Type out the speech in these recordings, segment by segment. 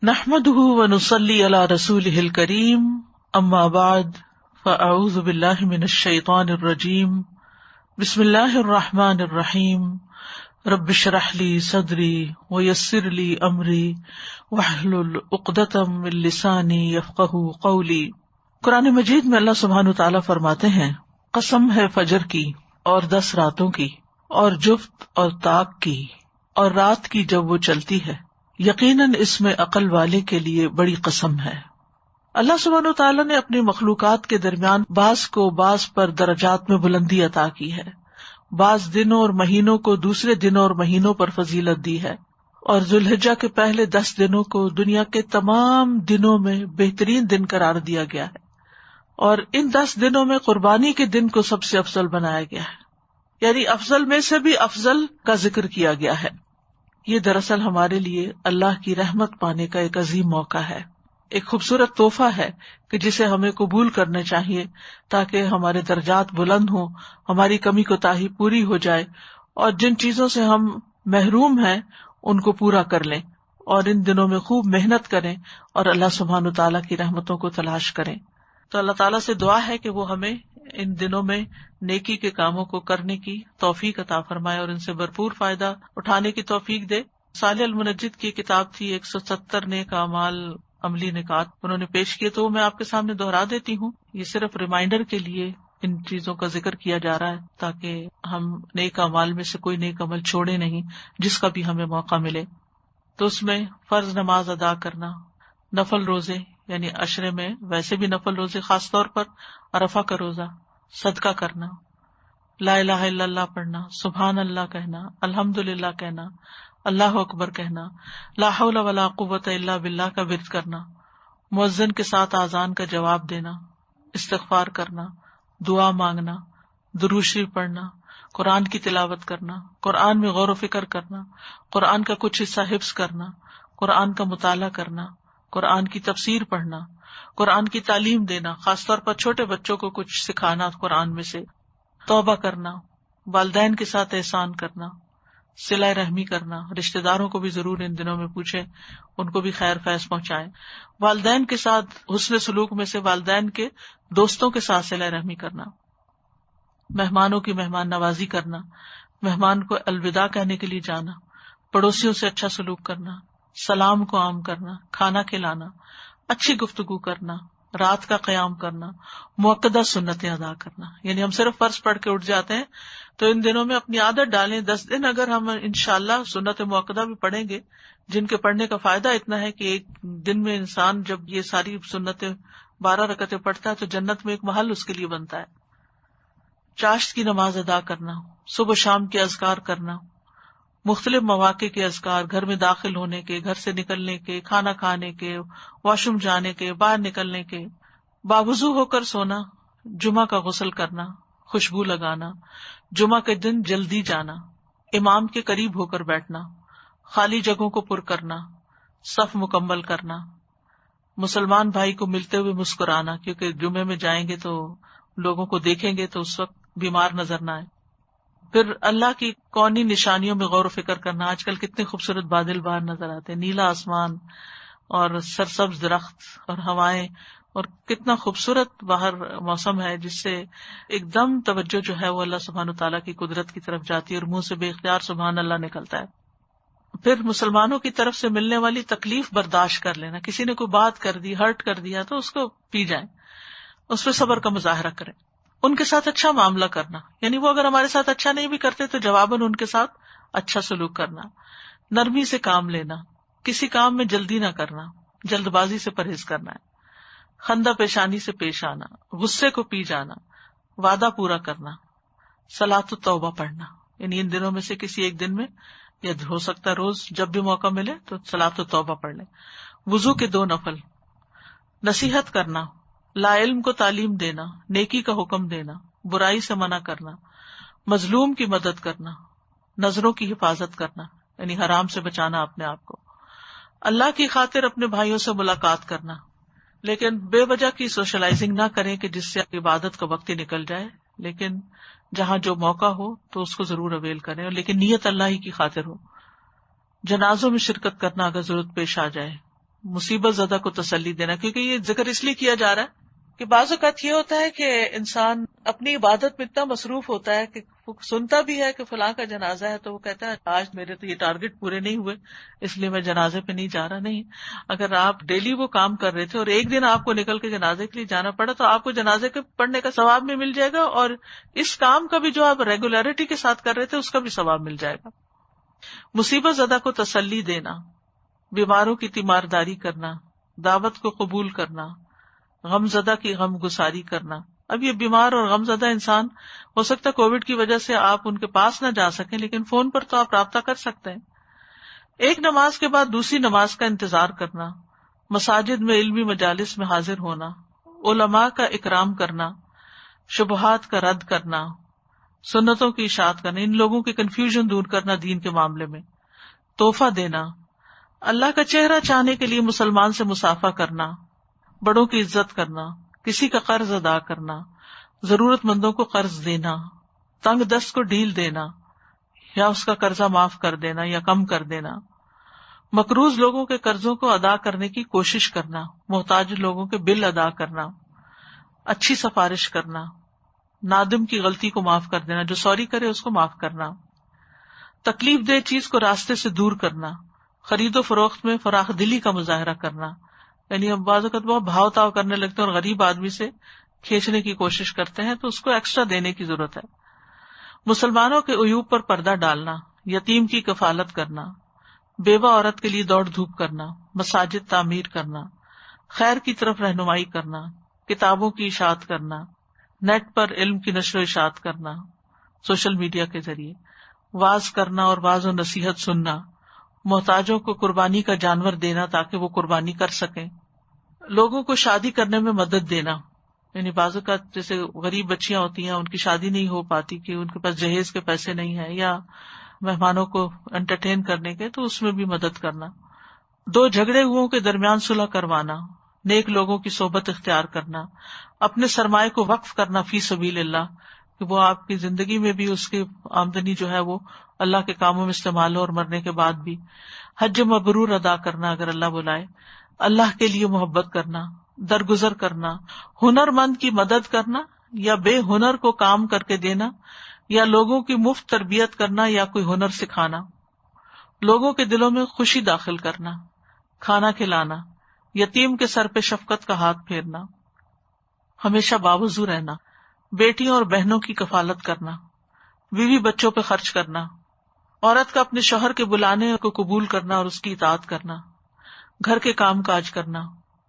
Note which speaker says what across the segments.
Speaker 1: نحمده ونصلي على رسوله الكريم اما بعد فاعوذ بالله من الشيطان الرجيم بسم الله الرحمن الرحيم رب اشرح لي صدري ويسر لي امري واحلل عقدة من لساني يفقهوا قولي۔ قرآن مجید میں اللہ سبحانہ وتعالی فرماتے ہیں، قسم ہے فجر کی اور 10 راتوں کی اور جفت اور طاق کی اور رات کی جب وہ چلتی ہے، یقیناً اس میں عقل والے کے لیے بڑی قسم ہے۔ اللہ سبحانہ وتعالیٰ نے اپنی مخلوقات کے درمیان بعض کو بعض پر درجات میں بلندی عطا کی ہے، بعض دنوں اور مہینوں کو دوسرے دنوں اور مہینوں پر فضیلت دی ہے، اور ذوالحجہ کے پہلے 10 دنوں کو دنیا کے تمام دنوں میں بہترین دن قرار دیا گیا ہے، اور ان 10 دنوں میں قربانی کے دن کو سب سے افضل بنایا گیا ہے، یعنی افضل میں سے بھی افضل کا ذکر کیا گیا ہے۔ یہ دراصل ہمارے لیے اللہ کی رحمت پانے کا ایک عظیم موقع ہے، ایک خوبصورت تحفہ ہے کہ جسے ہمیں قبول کرنا چاہیے تاکہ ہمارے درجات بلند ہوں، ہماری کمی کوتاہی پوری ہو جائے، اور جن چیزوں سے ہم محروم ہیں ان کو پورا کر لیں، اور ان دنوں میں خوب محنت کریں اور اللہ سبحانہ تعالیٰ کی رحمتوں کو تلاش کریں۔ تو اللہ تعالیٰ سے دعا ہے کہ وہ ہمیں ان دنوں میں نیکی کے کاموں کو کرنے کی توفیق عطا فرمائے اور ان سے بھرپور فائدہ اٹھانے کی توفیق دے۔ صالح المنجد کی کتاب تھی 170 نیک اعمال عملی نکات، انہوں نے پیش کیے، تو میں آپ کے سامنے دہرا دیتی ہوں۔ یہ صرف ریمائنڈر کے لیے ان چیزوں کا ذکر کیا جا رہا ہے تاکہ ہم نیک اعمال میں سے کوئی نیک عمل چھوڑے نہیں، جس کا بھی ہمیں موقع ملے۔ تو اس میں فرض نماز ادا کرنا، نفل روزے یعنی عشرے میں ویسے بھی نفل روزے، خاص طور پر عرفہ کا روزہ، صدقہ کرنا، لا الہ الا اللہ پڑھنا، سبحان اللہ کہنا، الحمدللہ کہنا، اللہ اکبر کہنا، لا حول ولا قوت الا باللہ کا ورد کرنا، مؤذن کے ساتھ اذان کا جواب دینا، استغفار کرنا، دعا مانگنا، درود شریف پڑھنا، قرآن کی تلاوت کرنا، قرآن میں غور و فکر کرنا، قرآن کا کچھ حصہ حفظ کرنا، قرآن کا مطالعہ کرنا، قرآن کی تفسیر پڑھنا، قرآن کی تعلیم دینا، خاص طور پر چھوٹے بچوں کو کچھ سکھانا قرآن میں سے، توبہ کرنا، والدین کے ساتھ احسان کرنا، صلہ رحمی کرنا، رشتہ داروں کو بھی ضرور ان دنوں میں پوچھیں، ان کو بھی خیر فیض پہنچائیں، والدین کے ساتھ حسن سلوک میں سے والدین کے دوستوں کے ساتھ صلہ رحمی کرنا، مہمانوں کی مہمان نوازی کرنا، مہمان کو الوداع کہنے کے لیے جانا، پڑوسیوں سے اچھا سلوک کرنا، سلام کو عام کرنا، کھانا کھلانا، اچھی گفتگو کرنا، رات کا قیام کرنا، مؤکدہ سنتیں ادا کرنا۔ یعنی ہم صرف فرض پڑھ کے اٹھ جاتے ہیں، تو ان دنوں میں اپنی عادت ڈالیں، 10 دن اگر ہم انشاءاللہ سنت مؤکدہ بھی پڑھیں گے، جن کے پڑھنے کا فائدہ اتنا ہے کہ ایک دن میں انسان جب یہ ساری سنتیں 12 رکعتیں پڑھتا ہے تو جنت میں ایک محل اس کے لیے بنتا ہے۔ چاشت کی نماز ادا کرنا، صبح شام کے اذکار کرنا، مختلف مواقع کے اذکار، گھر میں داخل ہونے کے، گھر سے نکلنے کے، کھانا کھانے کے، واش روم جانے کے، باہر نکلنے کے، باوضو ہو کر سونا، جمعہ کا غسل کرنا، خوشبو لگانا، جمعہ کے دن جلدی جانا، امام کے قریب ہو کر بیٹھنا، خالی جگہوں کو پر کرنا، صف مکمل کرنا، مسلمان بھائی کو ملتے ہوئے مسکرانا، کیونکہ جمعے میں جائیں گے تو لوگوں کو دیکھیں گے تو اس وقت بیمار نظر نہ آئے۔ پھر اللہ کی کونی نشانیوں میں غور و فکر کرنا، آج کل کتنے خوبصورت بادل باہر نظر آتے ہیں، نیلا آسمان اور سرسبز درخت اور ہوائیں، اور کتنا خوبصورت باہر موسم ہے، جس سے ایک دم توجہ جو ہے وہ اللہ سبحانہ تعالیٰ کی قدرت کی طرف جاتی ہے اور منہ سے بے اختیار سبحان اللہ نکلتا ہے۔ پھر مسلمانوں کی طرف سے ملنے والی تکلیف برداشت کر لینا، کسی نے کوئی بات کر دی، ہرٹ کر دیا تو اس کو پی جائیں، اس پہ صبر کا مظاہرہ کریں، ان کے ساتھ اچھا معاملہ کرنا، یعنی وہ اگر ہمارے ساتھ اچھا نہیں بھی کرتے تو جواباً ان کے ساتھ اچھا سلوک کرنا، نرمی سے کام لینا، کسی کام میں جلدی نہ کرنا، جلد بازی سے پرہیز کرنا ہے، خندہ پیشانی سے پیش آنا، غصے کو پی جانا، وعدہ پورا کرنا، صلاۃ التوبہ پڑھنا، یعنی ان دنوں میں سے کسی ایک دن میں، یا ہو سکتا ہے روز جب بھی موقع ملے تو صلاۃ التوبہ پڑھ لیں، وضو کے 2 نفل، نصیحت کرنا، لا علم کو تعلیم دینا، نیکی کا حکم دینا، برائی سے منع کرنا، مظلوم کی مدد کرنا، نظروں کی حفاظت کرنا، یعنی حرام سے بچانا اپنے آپ کو، اللہ کی خاطر اپنے بھائیوں سے ملاقات کرنا، لیکن بے وجہ کی سوشلائزنگ نہ کریں کہ جس سے عبادت کا وقت ہی نکل جائے، لیکن جہاں جو موقع ہو تو اس کو ضرور اویل کریں، لیکن نیت اللہ ہی کی خاطر ہو۔ جنازوں میں شرکت کرنا اگر ضرورت پیش آ جائے، مصیبت زدہ کو تسلی دینا، کیونکہ یہ ذکر اس لیے کیا جا رہا ہے کہ بعض اوقات یہ ہوتا ہے کہ انسان اپنی عبادت میں اتنا مصروف ہوتا ہے کہ وہ سنتا بھی ہے کہ فلاں کا جنازہ ہے تو وہ کہتا ہے آج میرے تو یہ ٹارگٹ پورے نہیں ہوئے اس لیے میں جنازے پہ نہیں جا رہا. نہیں، اگر آپ ڈیلی وہ کام کر رہے تھے اور ایک دن آپ کو نکل کے جنازے کے لیے جانا پڑا تو آپ کو جنازے کے پڑھنے کا ثواب بھی مل جائے گا، اور اس کام کا بھی جو آپ ریگولیرٹی کے ساتھ کر رہے تھے اس کا بھی ثواب مل جائے گا. مصیبت زدہ کو تسلی دینا، بیماروں کی تیمارداری کرنا، دعوت کو قبول کرنا، غم زدہ کی غم گساری کرنا. اب یہ بیمار اور غم زدہ انسان، ہو سکتا ہے کووڈ کی وجہ سے آپ ان کے پاس نہ جا سکیں، لیکن فون پر تو آپ رابطہ کر سکتے ہیں. ایک نماز کے بعد دوسری نماز کا انتظار کرنا، مساجد میں علمی مجالس میں حاضر ہونا، علماء کا اکرام کرنا، شبہات کا رد کرنا، سنتوں کی اشاعت کرنا، ان لوگوں کی کنفیوژن دور کرنا دین کے معاملے میں، تحفہ دینا، اللہ کا چہرہ چاہنے کے لیے مسلمان سے مصافحہ کرنا، بڑوں کی عزت کرنا، کسی کا قرض ادا کرنا، ضرورت مندوں کو قرض دینا، تنگ دست کو ڈھیل دینا یا اس کا قرضہ معاف کر دینا یا کم کر دینا، مقروض لوگوں کے قرضوں کو ادا کرنے کی کوشش کرنا، محتاج لوگوں کے بل ادا کرنا، اچھی سفارش کرنا، نادم کی غلطی کو معاف کر دینا، جو سوری کرے اس کو معاف کرنا، تکلیف دہ چیز کو راستے سے دور کرنا، خرید و فروخت میں فراخ دلی کا مظاہرہ کرنا. یعنی ہم بعض اوقات بہت بھاؤ تاؤ کرنے لگتے ہیں اور غریب آدمی سے کھینچنے کی کوشش کرتے ہیں تو اس کو ایکسٹرا دینے کی ضرورت ہے. مسلمانوں کے عیوب پر پردہ ڈالنا، یتیم کی کفالت کرنا، بیوہ عورت کے لیے دوڑ دھوپ کرنا، مساجد تعمیر کرنا، خیر کی طرف رہنمائی کرنا، کتابوں کی اشاعت کرنا، نیٹ پر علم کی نشر و اشاعت کرنا، سوشل میڈیا کے ذریعے واز کرنا اور واز و نصیحت سننا، محتاجوں کو قربانی کا جانور دینا تاکہ وہ قربانی کر سکیں، لوگوں کو شادی کرنے میں مدد دینا. یعنی بعض اوقات جیسے غریب بچیاں ہوتی ہیں ان کی شادی نہیں ہو پاتی کہ ان کے پاس جہیز کے پیسے نہیں ہیں یا مہمانوں کو انٹرٹین کرنے کے، تو اس میں بھی مدد کرنا. دو جھگڑے ہوئوں کے درمیان صلح کروانا، نیک لوگوں کی صحبت اختیار کرنا، اپنے سرمائے کو وقف کرنا فی سبیل اللہ کہ وہ آپ کی زندگی میں بھی اس کی آمدنی جو ہے وہ اللہ کے کاموں میں استعمال ہو اور مرنے کے بعد بھی. حج مبرور ادا کرنا اگر اللہ بلائے، اللہ کے لیے محبت کرنا، درگزر کرنا، ہنر مند کی مدد کرنا یا بے ہنر کو کام کر کے دینا، یا لوگوں کی مفت تربیت کرنا یا کوئی ہنر سکھانا، لوگوں کے دلوں میں خوشی داخل کرنا، کھانا کھلانا، یتیم کے سر پہ شفقت کا ہاتھ پھیرنا، ہمیشہ باوضو رہنا، بیٹیوں اور بہنوں کی کفالت کرنا، بیوی بچوں پہ خرچ کرنا، عورت کا اپنے شوہر کے بلانے کو قبول کرنا اور اس کی اطاعت کرنا، گھر کے کام کاج کرنا،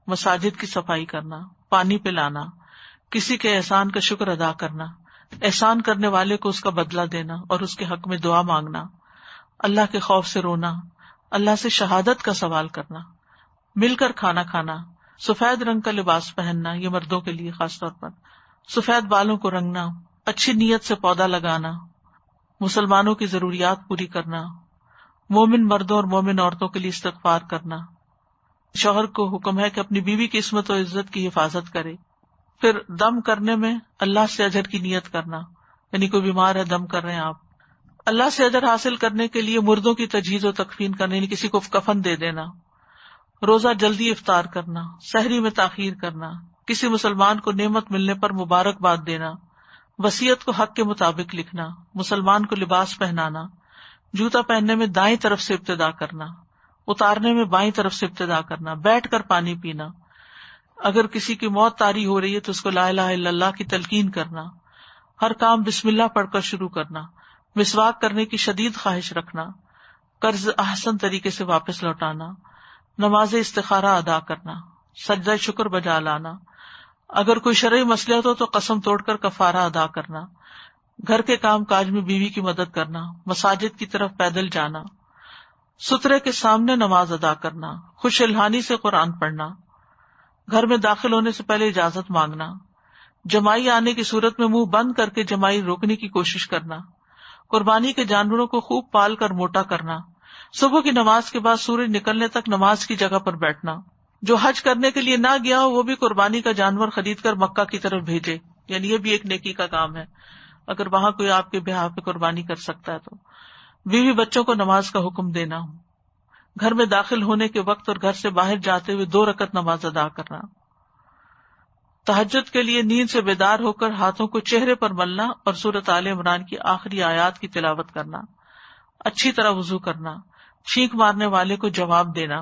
Speaker 1: مساجد کی صفائی کرنا، پانی پلانا، کسی کے احسان کا شکر ادا کرنا، احسان کرنے والے کو اس کا بدلہ دینا اور اس کے حق میں دعا مانگنا، اللہ کے خوف سے رونا، اللہ سے شہادت کا سوال کرنا، مل کر کھانا کھانا، سفید رنگ کا لباس پہننا، یہ مردوں کے لیے خاص طور پر، سفید بالوں کو رنگنا، اچھی نیت سے پودا لگانا، مسلمانوں کی ضروریات پوری کرنا، مومن مردوں اور مومن عورتوں کے لیے استغفار کرنا. شوہر کو حکم ہے کہ اپنی بیوی کی عصمت و عزت کی حفاظت کرے. پھر دم کرنے میں اللہ سے اجر کی نیت کرنا، یعنی کوئی بیمار ہے دم کر رہے ہیں آپ، اللہ سے اجر حاصل کرنے کے لیے مردوں کی تجہیز و تکفین کرنا، یعنی کسی کو کفن دے دینا، روزہ جلدی افطار کرنا، سحری میں تاخیر کرنا، کسی مسلمان کو نعمت ملنے پر مبارکباد دینا، وصیت کو حق کے مطابق لکھنا، مسلمان کو لباس پہنانا، جوتا پہننے میں دائیں طرف سے ابتدا کرنا، اتارنے میں بائیں طرف سے ابتدا کرنا، بیٹھ کر پانی پینا، اگر کسی کی موت طاری ہو رہی ہے تو اس کو لا الہ الا اللہ کی تلقین کرنا، ہر کام بسم اللہ پڑھ کر شروع کرنا، مسواک کرنے کی شدید خواہش رکھنا، قرض احسن طریقے سے واپس لوٹانا، نماز استخارہ ادا کرنا، سجدہ شکر بجا لانا، اگر کوئی شرعی مصلحت ہو تو قسم توڑ کر کفارہ ادا کرنا، گھر کے کام کاج میں بیوی کی مدد کرنا، مساجد کی طرف پیدل جانا، سترے کے سامنے نماز ادا کرنا، خوش الحانی سے قرآن پڑھنا، گھر میں داخل ہونے سے پہلے اجازت مانگنا، جمائی آنے کی صورت میں منہ بند کر کے جمائی روکنے کی کوشش کرنا، قربانی کے جانوروں کو خوب پال کر موٹا کرنا، صبح کی نماز کے بعد سورج نکلنے تک نماز کی جگہ پر بیٹھنا، جو حج کرنے کے لیے نہ گیا ہو وہ بھی قربانی کا جانور خرید کر مکہ کی طرف بھیجے، یعنی یہ بھی ایک نیکی کا کام ہے اگر وہاں کوئی آپ کے بہا پہ قربانی کر سکتا ہے تو. بیوی بچوں کو نماز کا حکم دینا، گھر میں داخل ہونے کے وقت اور گھر سے باہر جاتے ہوئے 2 رکعت نماز ادا کرنا. تہجد کے لیے نیند سے بیدار ہو کر ہاتھوں کو چہرے پر ملنا اور سورۃ آل عمران کی آخری آیات کی تلاوت کرنا. اچھی طرح وضو کرنا. چھینک مارنے والے کو جواب دینا.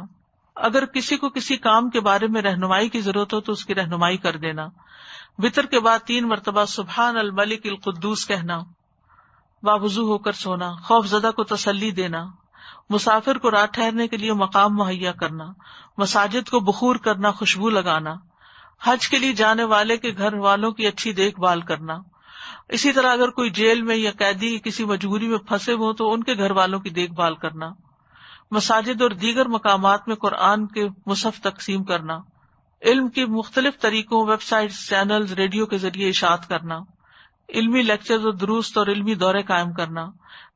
Speaker 1: اگر کسی کو کسی کام کے بارے میں رہنمائی کی ضرورت ہو تو اس کی رہنمائی کر دینا. وتر کے بعد 3 مرتبہ سبحان الملک القدوس کہنا. باوضو ہو کر سونا. خوف زدہ کو تسلی دینا. مسافر کو رات ٹھہرنے کے لیے مقام مہیا کرنا. مساجد کو بخور کرنا، خوشبو لگانا. حج کے لیے جانے والے کے گھر والوں کی اچھی دیکھ بھال کرنا. اسی طرح اگر کوئی جیل میں یا قیدی کسی مجبوری میں پھنسے ہوں تو ان کے گھر والوں کی دیکھ بھال کرنا. مساجد اور دیگر مقامات میں قرآن کے مصحف تقسیم کرنا. علم کی مختلف طریقوں، ویب سائٹس، چینلز، ریڈیو کے ذریعے اشاعت کرنا. علمی لیکچرز اور دروس اور علمی دورے قائم کرنا.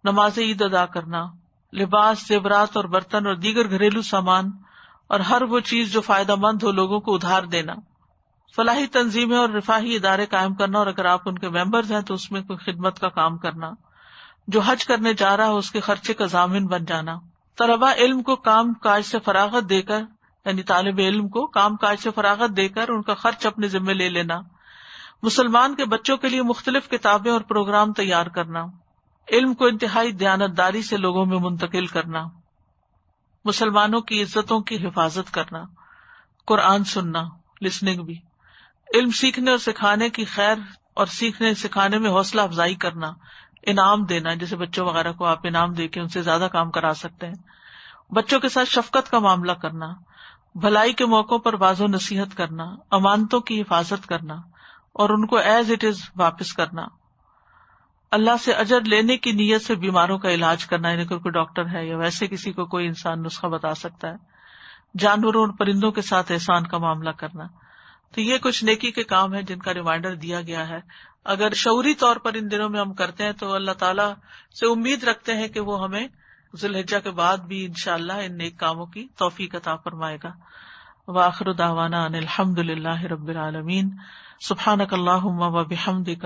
Speaker 1: نماز عید ادا کرنا. لباس، زیورات اور برتن اور دیگر گھریلو سامان اور ہر وہ چیز جو فائدہ مند ہو لوگوں کو ادھار دینا. فلاحی تنظیمیں اور رفاہی ادارے قائم کرنا، اور اگر آپ ان کے ممبرز ہیں تو اس میں کوئی خدمت کا کام کرنا. جو حج کرنے جا رہا ہو اس کے خرچے کا ضامن بن جانا. طلبہ علم کو کام کاج سے فراغت دے کر، یعنی طالب علم کو کام کاج سے فراغت دے کر ان کا خرچ اپنے ذمہ لے لینا. مسلمان کے بچوں کے لیے مختلف کتابیں اور پروگرام تیار کرنا. علم کو انتہائی دیانتداری سے لوگوں میں منتقل کرنا. مسلمانوں کی عزتوں کی حفاظت کرنا. قرآن سننا، لسننگ بھی. علم سیکھنے اور سکھانے کی خیر اور سیکھنے سکھانے میں حوصلہ افزائی کرنا. انعام دینا، جیسے بچوں وغیرہ کو آپ انعام دے کے ان سے زیادہ کام کرا سکتے ہیں. بچوں کے ساتھ شفقت کا معاملہ کرنا. بھلائی کے موقعوں پر واضح و نصیحت کرنا. امانتوں کی حفاظت کرنا اور ان کو ایز اٹ از واپس کرنا. اللہ سے اجر لینے کی نیت سے بیماروں کا علاج کرنا، یعنی کوئی ڈاکٹر ہے یا ویسے کسی کو کوئی انسان نسخہ بتا سکتا ہے. جانوروں اور پرندوں کے ساتھ احسان کا معاملہ کرنا. تو یہ کچھ نیکی کے کام ہیں جن کا ریمائنڈر دیا گیا ہے. اگر شعوری طور پر ان دنوں میں ہم کرتے ہیں تو اللہ تعالیٰ سے امید رکھتے ہیں کہ وہ ہمیں ذی الحجہ کے بعد بھی انشاءاللہ ان نیک کاموں کی توفیق عطا فرمائے گا. وآخر دعوانا ان الحمد للہ رب العالمین. سبحانک اللہم و بحمدک،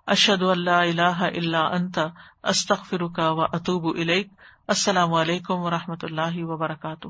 Speaker 1: اشہد ان لا الہ الا انت، استغفرک و اتوب الیک. السلام علیکم و رحمۃ اللہ وبرکاتہ.